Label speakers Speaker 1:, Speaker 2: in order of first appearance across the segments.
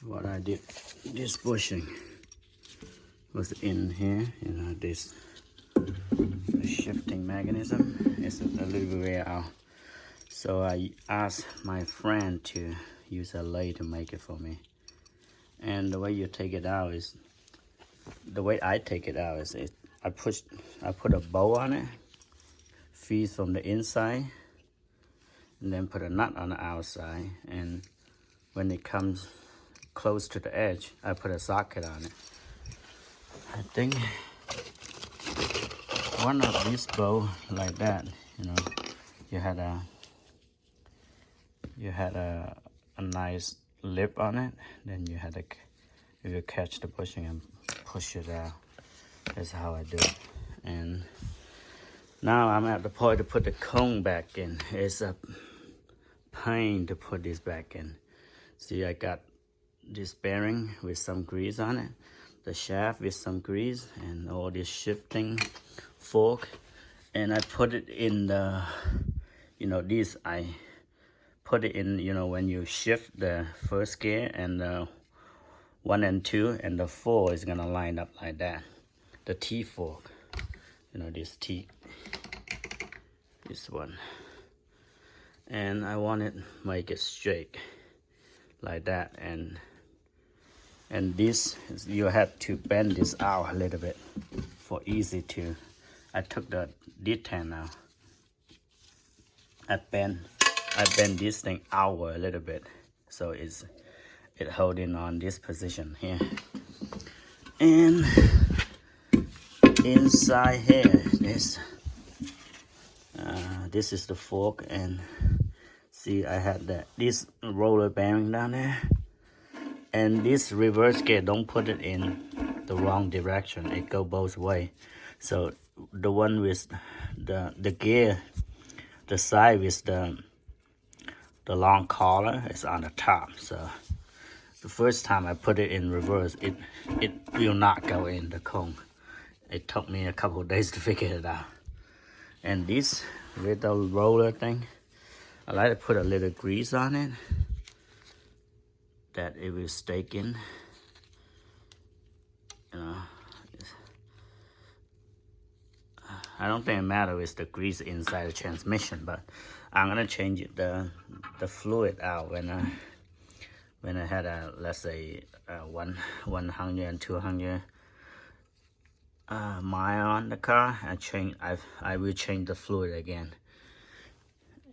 Speaker 1: what I did. This bushing was in here, you know, this shifting mechanism is a little bit out. So I asked my friend to use a lathe to make it for me. And the way you take it out is, the way I take it out is I put a bow on it, feed from the inside, and then put a nut on the outside. And when it comes close to the edge, I put a socket on it. I think one of these bow like that, you know, you had a nice lip on it. Then you had if you catch the bushing and push it out. That's how I do it. And now I'm at the point to put the cone back in. It's a pain to put this back in. See, I got this bearing with some grease on it, the shaft with some grease, and all this shifting fork. And I put it in the, you know, I put it in, you know, when you shift the first gear, and the 1 and 2 and the 4 is gonna line up like that. The T fork, you know, this one. And I want it make it straight like that. And this you have to bend this out a little bit for easy to. I took the detent out. I bend this thing outward a little bit, so it holding on this position here. And inside here, this is the fork, and see, I had this roller bearing down there. And this reverse gear, don't put it in the wrong direction. It go both way. So the one with the gear, the side with the long collar is on the top. So the first time I put it in reverse, it will not go in the cone. It took me a couple of days to figure it out. And this with the roller thing, I like to put a little grease on it that it will stake in. You know, I don't think it matters with the grease inside the transmission, but I'm gonna change it, the fluid out when I had a, let's say 100 and 200 mile on the car. I will change the fluid again.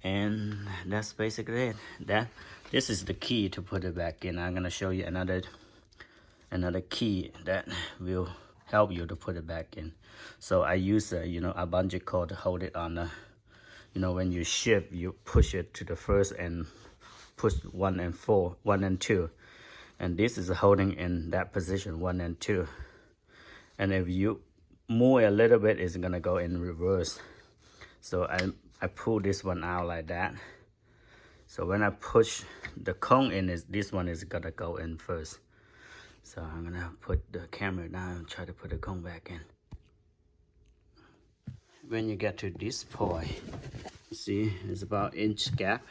Speaker 1: And that's basically it. This is the key to put it back in. I'm gonna show you another key that will help you to put it back in. So I use a bungee cord to hold it on the, when you shift, you push it to the first and push 1 and 2, and this is holding in that position 1 and 2. And if you move a little bit, it's gonna go in reverse. So I pull this one out like that. So when I push the cone in, this one is gonna go in first. So I'm gonna put the camera down and try to put the cone back in. When you get to this point, see, it's about inch gap.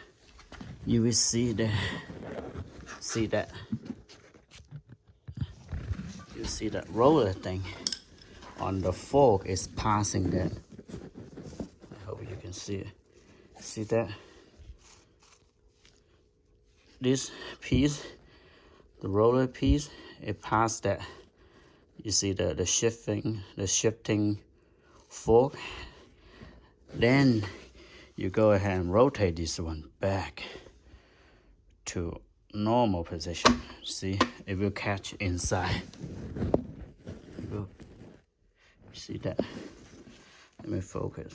Speaker 1: You will see that. You see that roller thing on the fork is passing that. I hope you can see it. See that? This piece, the roller piece, it passed that. You see the shifting fork. Then you go ahead and rotate this one back to normal position. See, it will catch inside. See that? Let me focus.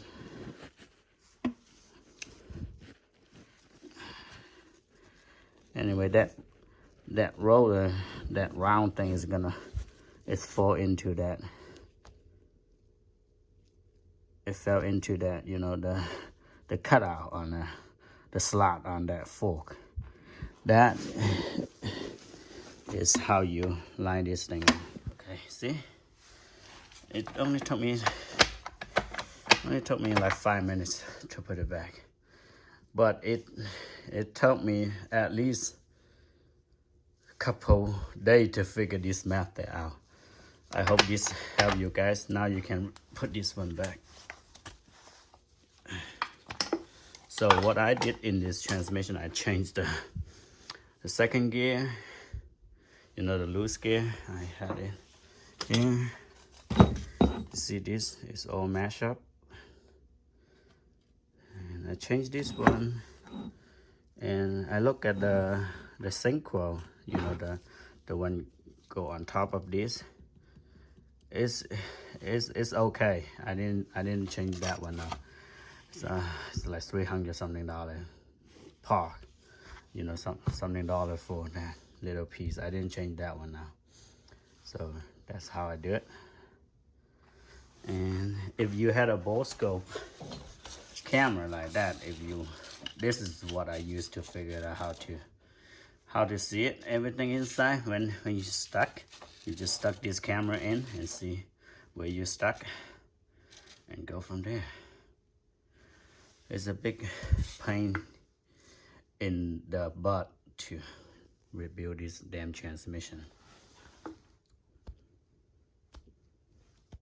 Speaker 1: Anyway, that roller, that round thing is it's fall into that. It fell into that, the cutout on the slot on that fork. That is how you line this thing up. Okay, see? It only took me like 5 minutes to put it back. But it took me at least couple days to figure this method out. I hope this help you guys. Now you can put this one back. So what I did in this transmission, I changed the second gear, you know, the loose gear. I had it here. See, this is all mashed up, and I changed this one. And I look at the synchro, you know, the one go on top of this. It's okay. I didn't change that one now. It's like $300 something par, you know, something dollar for that little piece. I didn't change that one now. So that's how I do it. And if you had a ball scope camera like that, this is what I use to figure out how to see it, everything inside. When you stuck, you just stuck this camera in and see where you stuck and go from there. It's a big pain in the butt to rebuild this damn transmission.